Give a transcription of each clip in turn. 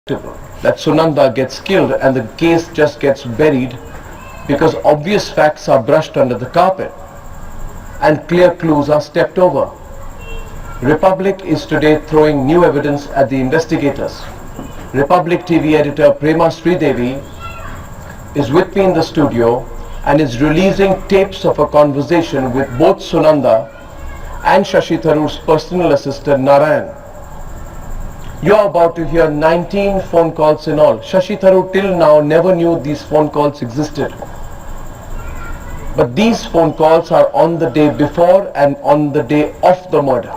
that Sunanda gets killed and the case just gets buried because obvious facts are brushed under the carpet and clear clues are stepped over. Republic is today throwing new evidence at the investigators. Republic TV editor Prema Sridevi is with me in the studio and is releasing tapes of a conversation with both Sunanda and Shashi Tharoor's personal assistant Narayan. You are about to hear 19 phone calls in all. Shashi Tharoor till now never knew these phone calls existed. But these phone calls are on the day before and on the day of the murder.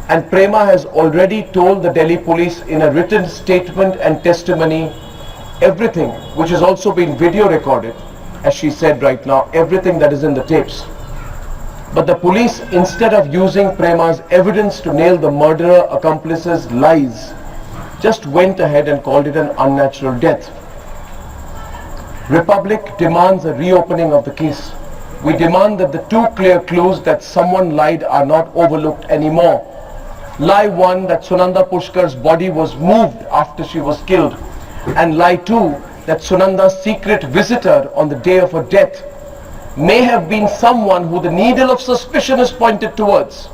And Prema has already told the Delhi police in a written statement and testimony everything, which has also been video recorded, as she said right now, everything that is in the tapes. But the police, instead of using Prema's evidence to nail the murderer accomplice's lies, just went ahead and called it an unnatural death. Republic demands a reopening of the case. We demand that the two clear clues that someone lied are not overlooked anymore. Lie 1, that Sunanda Pushkar's body was moved after she was killed, and lie 2, that Sunanda's secret visitor on the day of her death may have been someone who the needle of suspicion is pointed towards,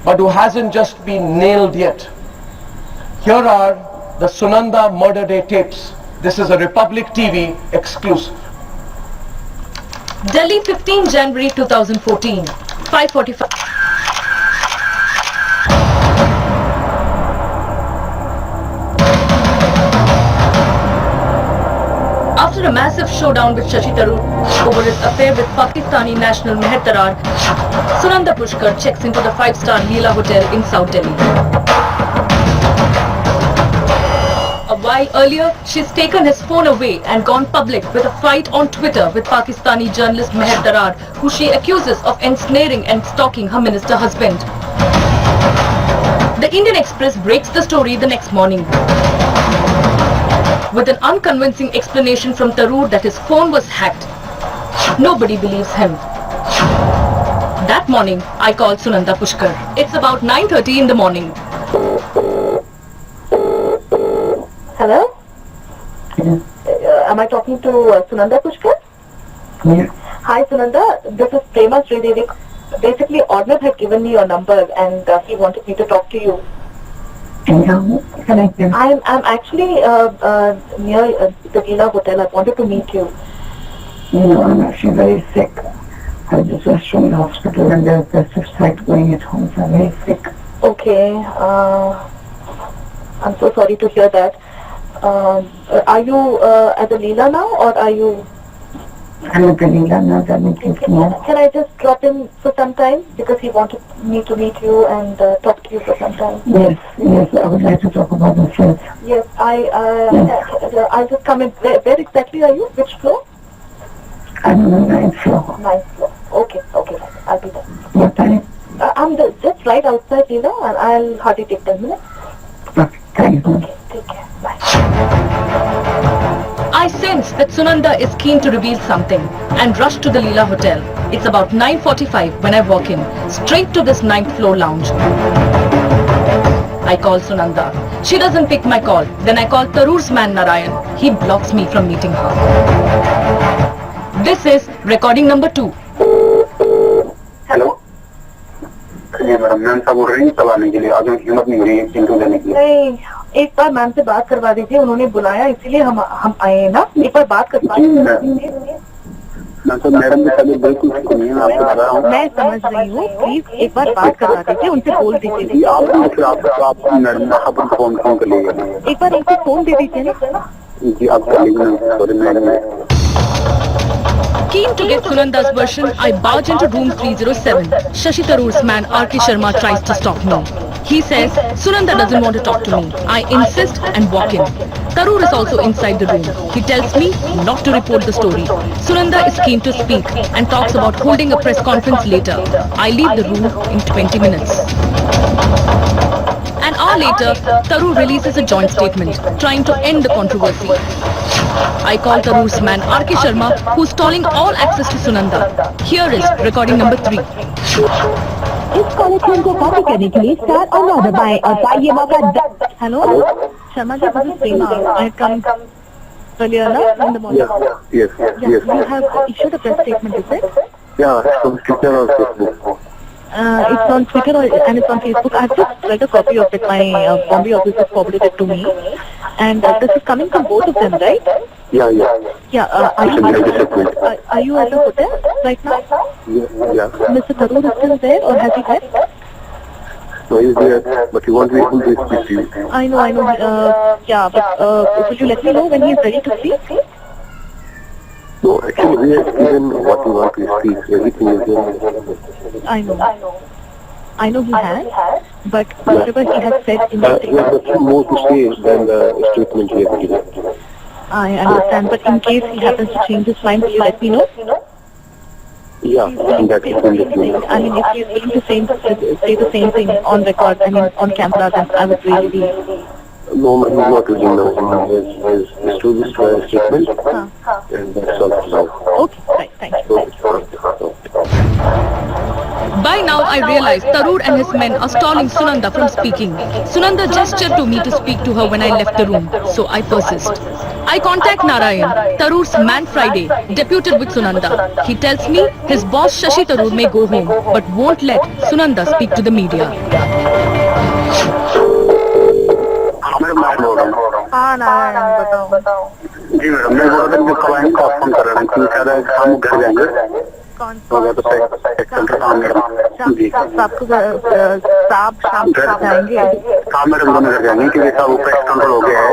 but who hasn't just been nailed yet. Here are the Sunanda murder day tapes. This is a Republic TV exclusive. Delhi, 15 January 2014, 5:45. After a massive showdown with Shashi Tharoor over his affair with Pakistani national Meher Tarar, Sunanda Pushkar checks into the 5-star Leela Hotel in South Delhi. A while earlier, she's taken his phone away and gone public with a fight on Twitter with Pakistani journalist Meher Tarar, who she accuses of ensnaring and stalking her minister husband. The Indian Express breaks the story the next morning with an unconvincing explanation from Tharoor that his phone was hacked. Nobody believes him. That morning, I called Sunanda Pushkar. It's about 9:30 in the morning. Hello? Am I talking to Sunanda Pushkar? Yes. Hi Sunanda, this is Prema Sridevi. Basically, Arnab had given me your number and he wanted me to talk to you. Connected. I'm actually near the Leela Hotel. I wanted to meet you. I'm actually very sick. I was just from the hospital and there's a site going at home, so I'm very sick. Okay. I'm so sorry to hear that. Are you at the Leela now, or are you? I'm at the Leela now, that makes it more. Can I just drop in for some time? Because he wanted me to meet you and talk to you for some time. Yes, I would like to talk about the church. Yes, I'll just come in. Where exactly are you? Which floor? I'm on the 9th floor. 9th floor. Okay, I'll be there. What time? I'm just right outside Leela, and I'll hardly take 10 minutes. Okay, thank you. Okay, take care. Bye. I sense that Sunanda is keen to reveal something and rush to the Leela Hotel. It's about 9:45 when I walk in, straight to this 9th floor lounge. I call Sunanda. She doesn't pick my call. Then I call Tharoor's man Narayan. He blocks me from meeting her. This is recording number 2. Hello जी madam, ma'am साहब बोल रही हैं तब आने के लिए। आज हिम्मत नहीं हो रही है इंटरव्यू देने के लिए। नहीं, एक बार मैम से बात करवा दीजिए। उन्होंने बुलाया इसीलिए हम आए हैं ना। एक बार बात करवा दीजिए। मैं तो मैडम की तबीयत बिल्कुल ठीक नहीं है, आपको बता रहा हूँ। मैं समझ रही हूँ, प्लीज एक बार बात करवा दीजिए, उनसे बोल दीजिए। आप मैडम साहब को फोन कर लीजिए। एक बार उनको फोन दे दीजिए ना। जी आप कर लीजिए। Sorry madam. Keen to get Sunanda's version, I barge into room 307. Shashi Tharoor's man R.K. Sharma tries to stop me. He says Sunanda doesn't want to talk to me. I insist and walk in. Tharoor is also inside the room. He tells me not to report the story. Sunanda is keen to speak and talks about holding a press conference later. I leave the room in 20 minutes. An hour later, Tharoor releases a joint statement, trying to end the controversy. I call Tharoor's man R.K. Sharma, who's stalling all access to Sunanda. Here is recording number 3. इस connection को copy करने के लिए star और 9 दबाएं और पाइए मौका। Hello Sharma ji, this is Prema. I come earlier in the morning. Yes. You have issued a press statement, is it? Yeah, from Twitter or Facebook. It's on Twitter and it's on Facebook. I've just read a copy of it. My Bombay office has forwarded it to me, and this is coming from both of them, right? Yeah. Yeah. Are you at the hotel right now? Yeah. Mr. Tharoor is still there, or has he left? So he's there, but he won't be able to speak to you. I know. Yeah, but will you let me know when he is ready to speak? No, actually, we have given what we want to speak. Everything is there. I know he has, but whatever he has said in the We have statement, nothing more to say than the statement we have given. I understand. But in case he happens to change his mind, will you let me know? Yeah, and that is in the team. I mean, if he is willing to say the same thing on record, I mean, on camera, then I would really be... No, he's not using now. He has introduced a statement, and that's all now. Okay, right, thank you. By now, I realize Tharoor and his men are stalling Sunanda from speaking. Sunanda gestured to me to speak to her when I left the room, so I persist. I contact Narayan, Tharoor's man Friday, deputed with Sunanda. He tells me his boss Shashi Tharoor may go home, but won't let Sunanda speak to the media. हाँ नारायण, बताओ। जी madam, मैं बोल रहा था कल आएंगे आप phone कर रहे हैं क्योंकि शायद हम घर जाएंगे। कौन हो गया तो सेक्टर काम मैडम। जी साहब शाम को जाएंगे। हाँ मैडम, दोनों घर जाएंगे क्योंकि सब ऊपर कंट्रोल हो गया है।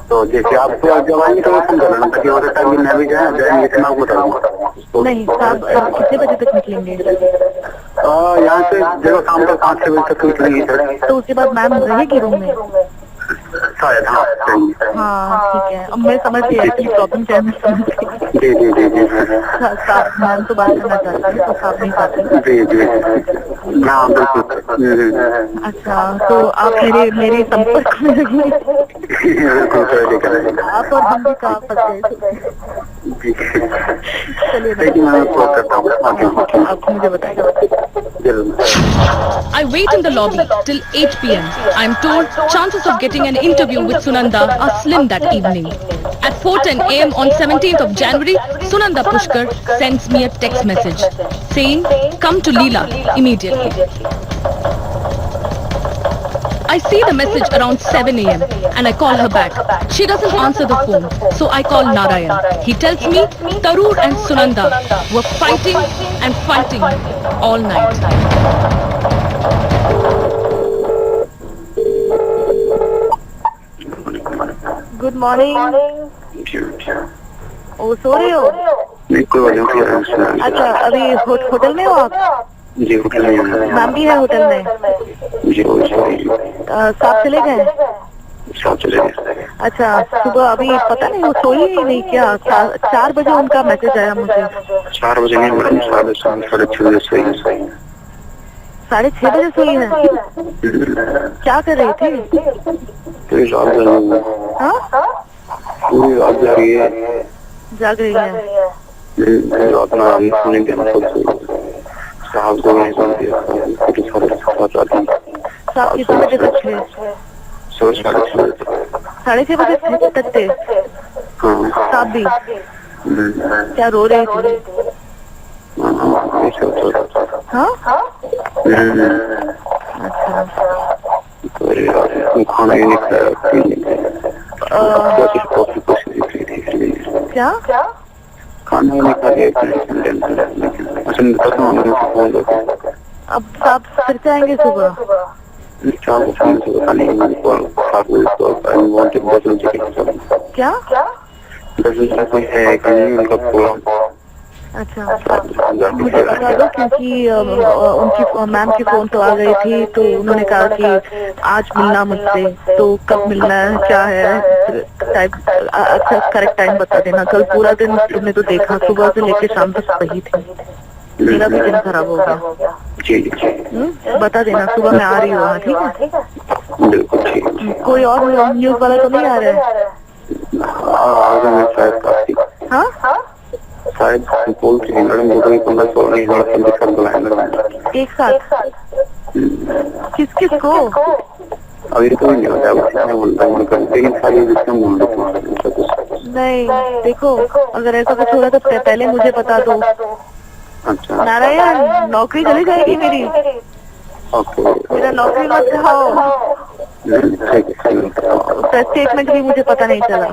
तो जैसे आप जब आएंगे तो फोन कर लेना ताकि वो टाइम मैं भी जाएंगे इतना आपको बताऊंगा। नहीं साहब, कितने बजे तक निकलेंगे? यहाँ से जगह शाम तक 5-6 बजे तक निकलेंगे सर। तो उसके बाद मैम रहेगी रूम में? शायद हाँ सही। हाँ ठीक है, अब मैं समझ गई एक्चुअली प्रॉब्लम क्या है, मैं समझ गई। जी साहब मैम तो बात करना चाहती है तो साहब नहीं चाहती। जी हाँ बिल्कुल। अच्छा, तो आप मेरे संपर्क में रहिए। आप और हम भी कहाँ फंस गए? चलिए आप मुझे बताइए। I wait in the lobby till 8 p.m. I am told chances of getting an interview with Sunanda are slim that evening. At 4:10 a.m. on 17th of January, Sunanda Pushkar sends me a text message saying, "Come to Leela immediately." I see the message around 7 a.m. and I call her back. She doesn't answer the phone, so I call Narayan. He tells me Tharoor and Sunanda were fighting all night. Good morning. ओ सो रहे हो? अच्छा, अभी hotel में हो आप? जी hotel में। मैम भी है होटल में? जी साहब चले गए? अच्छा, सुबह अभी पता नहीं वो सोई ही नहीं क्या? 4 बजे उनका मैसेज आया मुझे। 4 बजे नहीं मैडम, 6:30 बजे सोई। 6:30 बजे सोई है? क्या कर रही थी? पूरी रात जा रही है। हाँ, पूरी रात जा रही है। जाग रही है? रात में हम सोने के मतलब साहब को नहीं सुनती है। साहब कितने बजे तक थे? 6:30 बजे तक। 6:30 बजे तक थे? हाँ। साहब भी क्या रो रही थी? हाँ, अच्छा। खाना ही नहीं खाया, क्या? खाना ही नहीं खाया। अब साहब फिर से आएंगे सुबह? क्या? अच्छा, मुझे बता दो क्योंकि उनकी मैम की फोन तो आ गई थी, तो उन्होंने कहा कि आज मिलना मुझसे। तो कब मिलना है, क्या है टाइम? अच्छा करेक्ट टाइम बता देना। कल पूरा दिन तुमने तो देखा, सुबह से लेकर शाम तक वही थी। मेरा भी दिन खराब हो गया। बता देना, सुबह मैं आ रही हूँ। ठीक है, कोई और न्यूज वाला तो नहीं आ रहा है? शायद बोल रही मैडम, 15-16 नहीं एक साथ किस किस को? अभी तो नहीं होता है, मैं बोलता हूँ लेकिन सारी सिस्टम बोल रहा हूँ। नहीं देखो, अगर ऐसा कुछ हो रहा तो पहले मुझे बता दो। अच्छा नारायण, नौकरी चली जाएगी मेरी, ओके, मेरा नौकरी मत खाओ। ठीक है। स्टेटमेंट भी मुझे पता नहीं चला,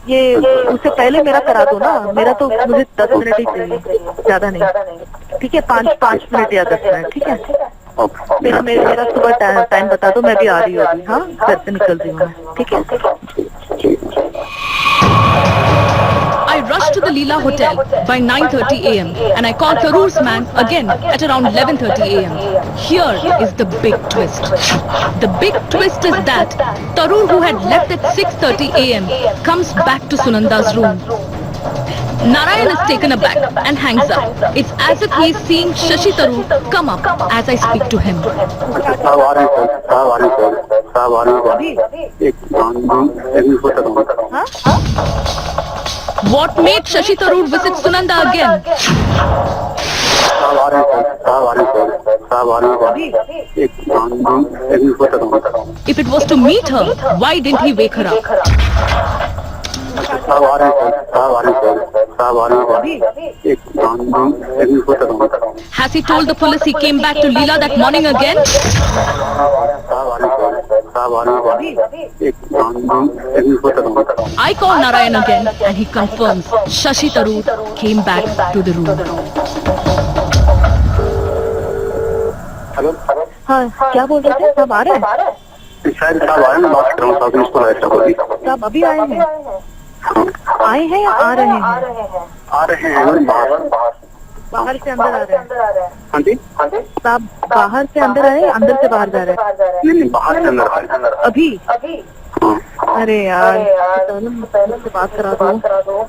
ये उससे पहले मेरा करा दो ना। मेरा तो मुझे 10 मिनट ही चाहिए, ज्यादा नहीं। ठीक है, 5 मिनट या 10 मिनट, ठीक है। मेरा सुबह टाइम बता दो, मैं भी आ रही हूँ अभी। हाँ, घर से निकल रही हूँ मैं, ठीक है। I rushed to the Leela Hotel by 9:30 a.m. and I called Tarur's man again at around 11:30 a.m. Here is the big twist. The big twist is that Tarur, who had left at 6:30 a.m., comes back to Sunanda's room. Narayan is taken aback and hangs up. It's as if he is seeing Shashi Tarur come up as I speak to him. साहब आ रहे हैं sir, साहब आ रहे हैं sir, साहब आ रहे हैं। एक What made Shashi Tarur visit Sunanda again? साहब आ रहे हैं सर, साहब आ रहे हैं सर, साहब आ रहे हैं। एक If it was to meet her, why didn't he wake her up? साहब आ रहे हैं सर, साहब आ रहे हैं सर, साहब आ रहे हैं। एक Has he told the police he came back to Leela that morning again? साहब आ रहे हैं सर, साहब आ रहे हैं। एक I call Narayan again and he confirms Shashi Tarur came back to the room. Hello, हाँ, क्या बोल रहे थे? सब आ रहे हैं? शायद साहब आए, मैं बात कर रहा हूँ साहब, इसको ऐसा बोली। सब अभी आए हैं? आए हैं या आ रहे हैं? आ रहे हैं मैडम, बाहर से अंदर आ रहे हैं? हाँ जी, साहब बाहर से अंदर आए, अंदर से बाहर जा रहे हैं? नहीं बाहर से अंदर आए। अभी? हाँ, अरे यार, पहले मुझसे बात करा दो।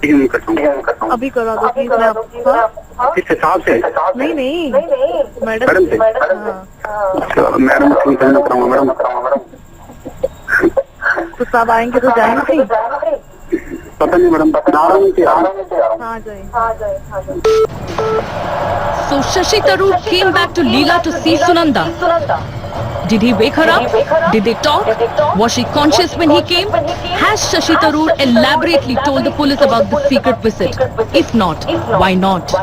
ठीक है, मैं करता हूँ। अभी करा दो प्लीज। मैं हाँ? किससे, साहब से? नहीं, मैडम मैडम से? हाँ। अच्छा, मैडम ठीक है, मैं कराऊंगा मैडम। तो साहब आएंगे तो जाएंगे? पता नहीं मैडम, नारायण से हाँ जाए। So Shashi Tarur came back to Leela to see Sunanda. Did he wake her up? Did they talk? Was she conscious when he came? Has Shashi Tarur elaborately told the police about the secret visit? If not, why not?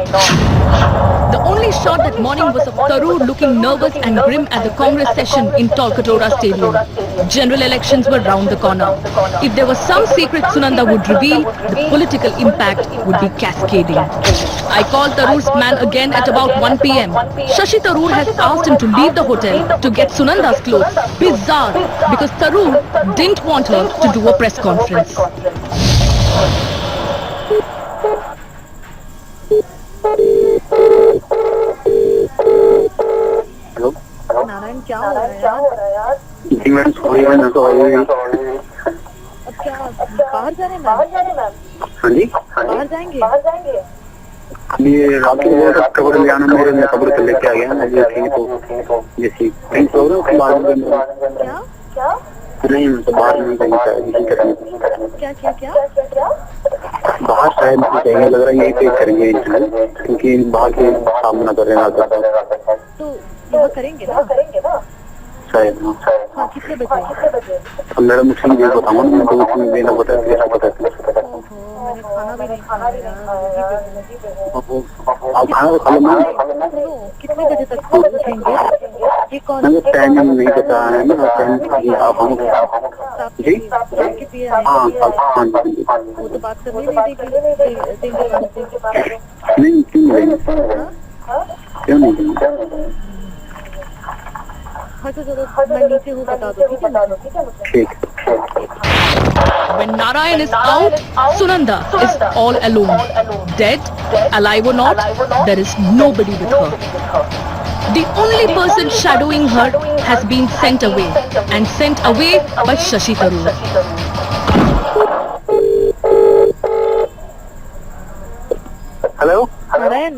The only shot that morning was of Tarur looking nervous and grim at the Congress session in Tolkatora Stadium. General elections were round the corner. If there was some secret Sunanda would reveal, the political impact would be cascading. I called Tarur's man again at about 1 p.m. Shashi Tarur has asked him to leave the hotel to get Sunanda's clothes. Bizarre, because Tarur didn't want her to do a press conference. Hello, Narayan, क्या हो रहा है यार? जी madam, sorry madam, sorry. अब क्या बाहर जा रहे हैं मैम? हाँ जी, बाहर जाएंगे? ये रात को बहुत खबर ले आना, मेरे मैं खबर कर लेके आ गया ना, ये थी तो जैसी कहीं सो रहे हो बाहर में? क्या? नहीं, मैं तो बाहर नहीं कहीं यही करेंगे। क्या? बाहर शायद नहीं कहेंगे, लग रहा है यही पे करेंगे इंटरव्यू, क्योंकि बाहर के सामना कर रहे हैं। तो यहाँ करेंगे ना? शायद हाँ, कितने बजे? अब मैडम मुझे ये बताऊँ ना, मैं तो उसमें देना पता है, मैंने खाना भी नहीं खाया यार। आप खाना तो खा लो मैम। कितने बजे तक पहुँचेंगे? ये कौन? मुझे टाइम नहीं पता है ना, टाइम आप हम जी हाँ जी, वो तो बात करनी नहीं देंगे। नहीं क्यों नहीं हाँ तो चलो, मैं नीचे हूँ, बता दो, ठीक है? ठीक। When Narayan is out, Sunanda is all alone. Dead, alive or not, there is nobody with her. The only person shadowing her has been sent away, and sent away by Shashi Tarur. Hello Narayan,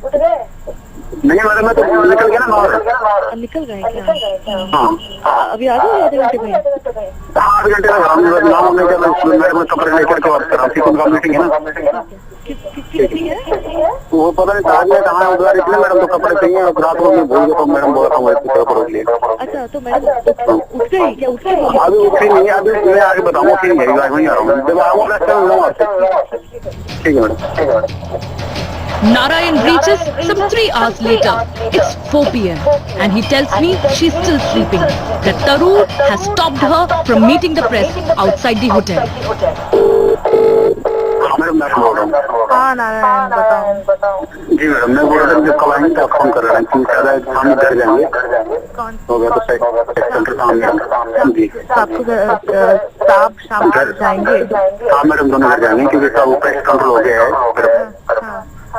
उठ गए? नहीं madam, मैं तो निकल गया ना बाहर। निकल गए क्या? हाँ, अभी आ जाओ आधे घंटे में। 8 घंटे लगा, मैं तो पकड़ लेकर के बात कर रहा हूँ, मीटिंग है ना। कितनी है? वो पता नहीं कहाँ गया, कहाँ उधर इसलिए मैडम तो कपड़े चाहिए और रात को मैं भूल गया तो मैडम बोला था मुझे कपड़ों के लिए। अच्छा, तो मैडम उठ गई क्या? उठ गई? अभी उठी नहीं है, अभी मैं आगे बताऊंगा कि यही वहीं आ रहा हूँ, जब आऊँगा ठीक है madam. Narayan reaches some 3 hours later. It's 4 p.m. and he tells me she's still sleeping. That Tarur has stopped her from meeting the press outside the hotel. Madam मैं बोल रहा हूँ। हाँ नारायण, बताओ। जी मैडम मैं बोल रहा हूँ जब कल आएंगे तो आप फोन कर रहे हैं क्योंकि शायद हम घर जाएंगे। कौन? हो गया तो सेंटर काम जी। आपको साहब शाम को जाएंगे? हाँ मैडम दोनों घर जाएंगे क्योंकि सब प्रेस कंट्रोल हो गया है।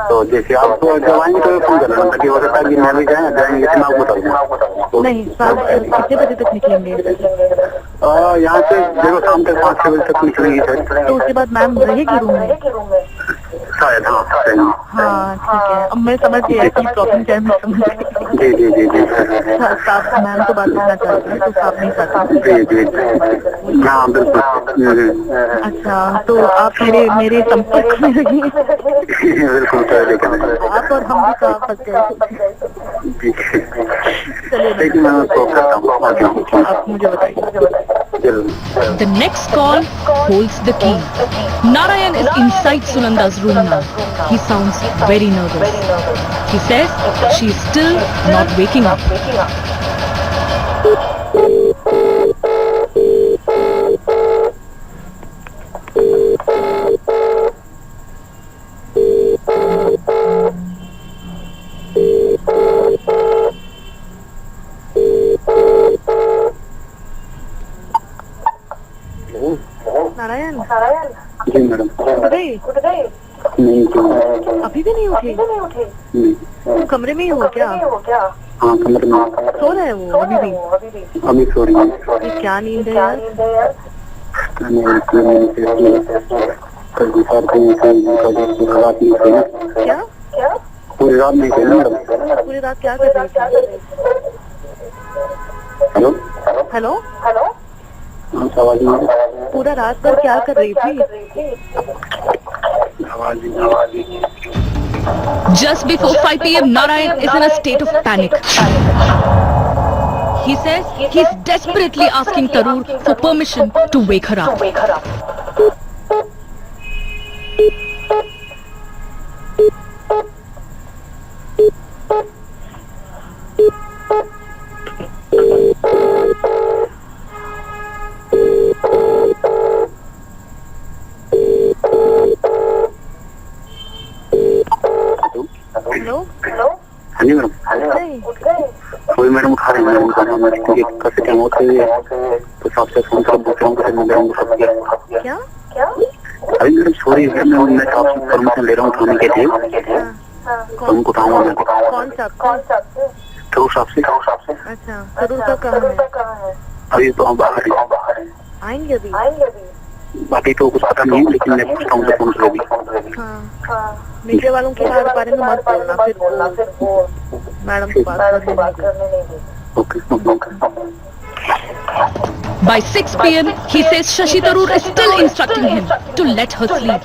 तो जैसे आप जब आएंगे तो फोन कर लेना ताकि हो सकता है कि मैं भी जाएंगे तो मैं आपको बता दूंगा। नहीं साहब, कितने बजे तक निकलेंगे? यहाँ से देखो शाम तक 5-6 बजे तक निकलेंगे शायद। तो उसके बाद मैम रहेगी रूम में? शायद हाँ। हाँ ठीक है, अब मैं समझ गया कि प्रॉब्लम क्या है, मैं समझ गई। जी साहब मैम तो बात करना चाहते हैं तो साहब नहीं चाहते। जी हाँ बिल्कुल। अच्छा, तो आप मेरे संपर्क में रहिए। बिल्कुल आप और हम भी कहाँ फंस गए? चलिए लेकिन मैं तो करता हूँ, आप मुझे बताइए। The next call holds the key. Narayan is inside Sunanda's room now. He sounds very nervous. He says she is still not waking up. Narayan ji madam. उठ गई? नहीं क्यों? अभी भी नहीं उठी? नहीं। कमरे में ही हो क्या? हाँ कमरे में सो रहा है वो अभी भी? अभी सो रही है। ये क्या नींद है यार? क्या? पूरी रात नहीं सोई मैडम। पूरी रात क्या कर रही थी? हेलो हेलो, आवाज नहीं। पूरा रात भर क्या कर रही थी? Just before 5 p.m., Narayan is in a state of panic. He says he's desperately asking Tarur for permission to wake her up. Hello, हाँ जी मैडम। कोई मैडम उठा रही है कैसे क्या होते हुए तो सबसे फोन कर पूछा हूँ मैडम को सब क्या? अभी मैडम सॉरी मैं आपसे परमिशन ले रहा हूँ उठाने के लिए तो उनको उठाऊंगा मैं। कौन सा? तो साहब से। अच्छा, जरूर कब कहाँ है? अभी तो हम बाहर हैं। आएंगे अभी? बाकी तो कुछ पता नहीं लेकिन मैं पूछता हूँ फोन से भी। हाँ, मीडिया वालों के बारे में मत बोलना, फिर वो मैडम से बात करने नहीं देंगे। Okay. By 6 p.m., he says Shashi Tarur is still instructing him to let her sleep.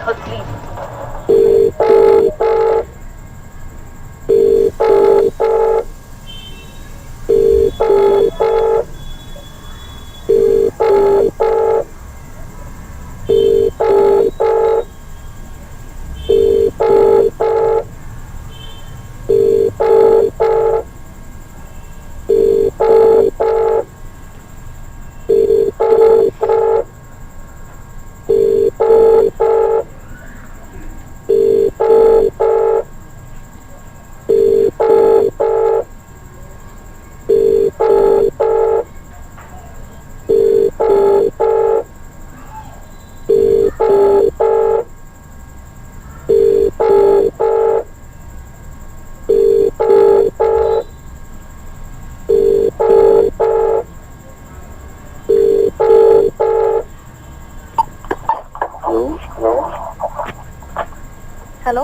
Hello,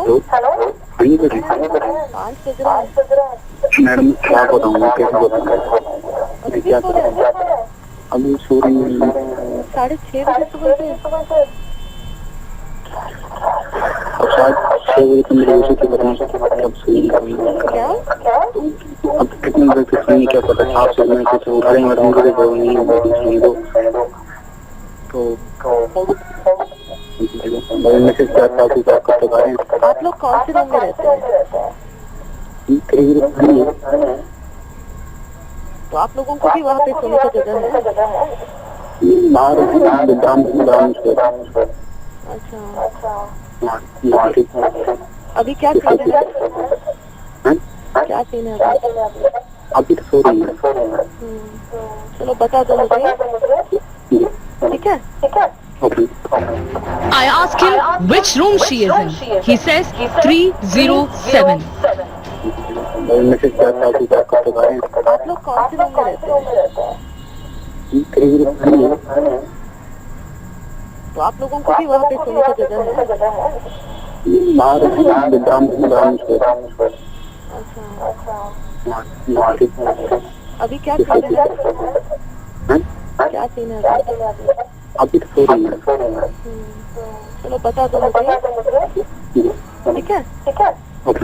5 बज रहा है मैडम। क्या बताऊँ कैसे बताऊँ मैं क्या करूँ अभी सो रही हूँ। 6:30 बजे सुबह से? अब शायद 6 बजे तो मेरे उसी के बताने कब सुई क्या अब कितने बजे तक सुई क्या पता आपसे मैं कुछ उठाएंगे और मुझे बोल नहीं सुई दो तो मैसेज करता हूँ कि आप कब तक आ रहे हैं आप लोग कौन से रूम में रहते हैं? तो आप लोगों को भी वहाँ पे सोने का जगह है? बाहर ब्राह्मण अच्छा, ठीक अभी क्या सीन है? क्या सीन है अभी? अभी तो सो रही है चलो बता दो मुझे, ठीक है? Okay I ask him which room she is in. He says 307. Message करता हूँ कि आप कब तक आ रहे हैं आप लोग कौन से रूम में रहते हैं? तो आप लोगों को भी वहाँ पे सोने का जगह है? बाहर ब्राह्मण अच्छा, ठीक अभी क्या सीन है? क्या सीन है अभी? अभी तो सो रही है चलो बता दो मुझे, ठीक है? Okay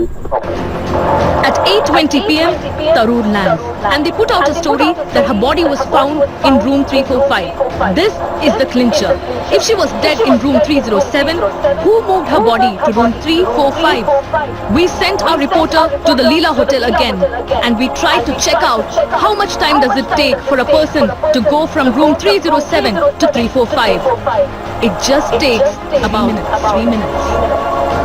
At 8:20 p.m., Tarur lands and they put out a story that her body was found in room 345. This is the clincher. If she was dead in room 307, who moved her body to room 345? We sent our reporter to the Leela Hotel again and we tried to check out how much time does it take for a person to go from room 307 to 345. It just takes about 3 minutes.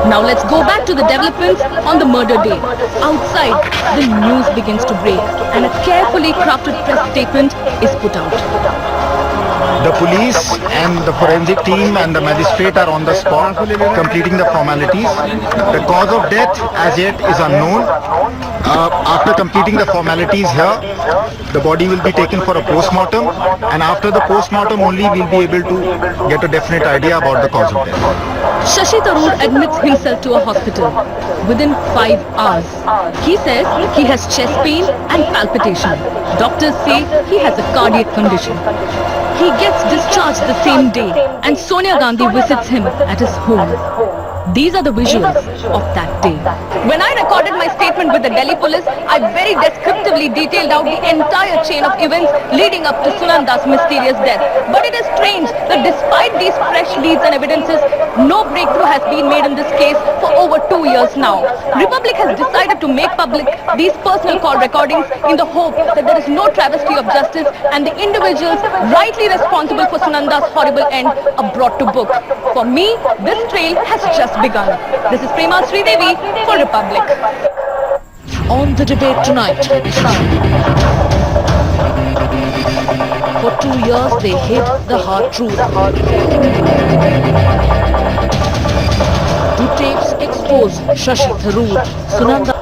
Now let's go back to the developments on the murder day. Outside, the news begins to break and a carefully crafted press statement is put out. The police and the forensic team and the magistrate are on the spot completing the formalities. The cause of death as yet is unknown. After completing the formalities here, the body will be taken for a post-mortem, and after the post-mortem only we'll be able to get a definite idea about the cause of death. Shashi Tharoor admits himself to a hospital within 5 hours. He says he has chest pain and palpitation. Doctors say he has a cardiac condition. He gets discharged the same day and Sonia Gandhi visits him at his home. These are the visuals of that day. When I recorded my statement with the Delhi police, I very descriptively detailed out the entire chain of events leading up to Sunanda's mysterious death. But it is strange that despite these fresh leads and evidences, no breakthrough has been made in this case for over 2 years now. Republic has decided to make public these personal call recordings in the hope that there is no travesty of justice and the individuals rightly responsible for Sunanda's horrible end are brought to book. For me, this trail has just begun. This is Prema Sridevi for Republic. On the debate tonight. For 2 years they hid the hard truth. The tapes expose Shashi Tharoor, Sunanda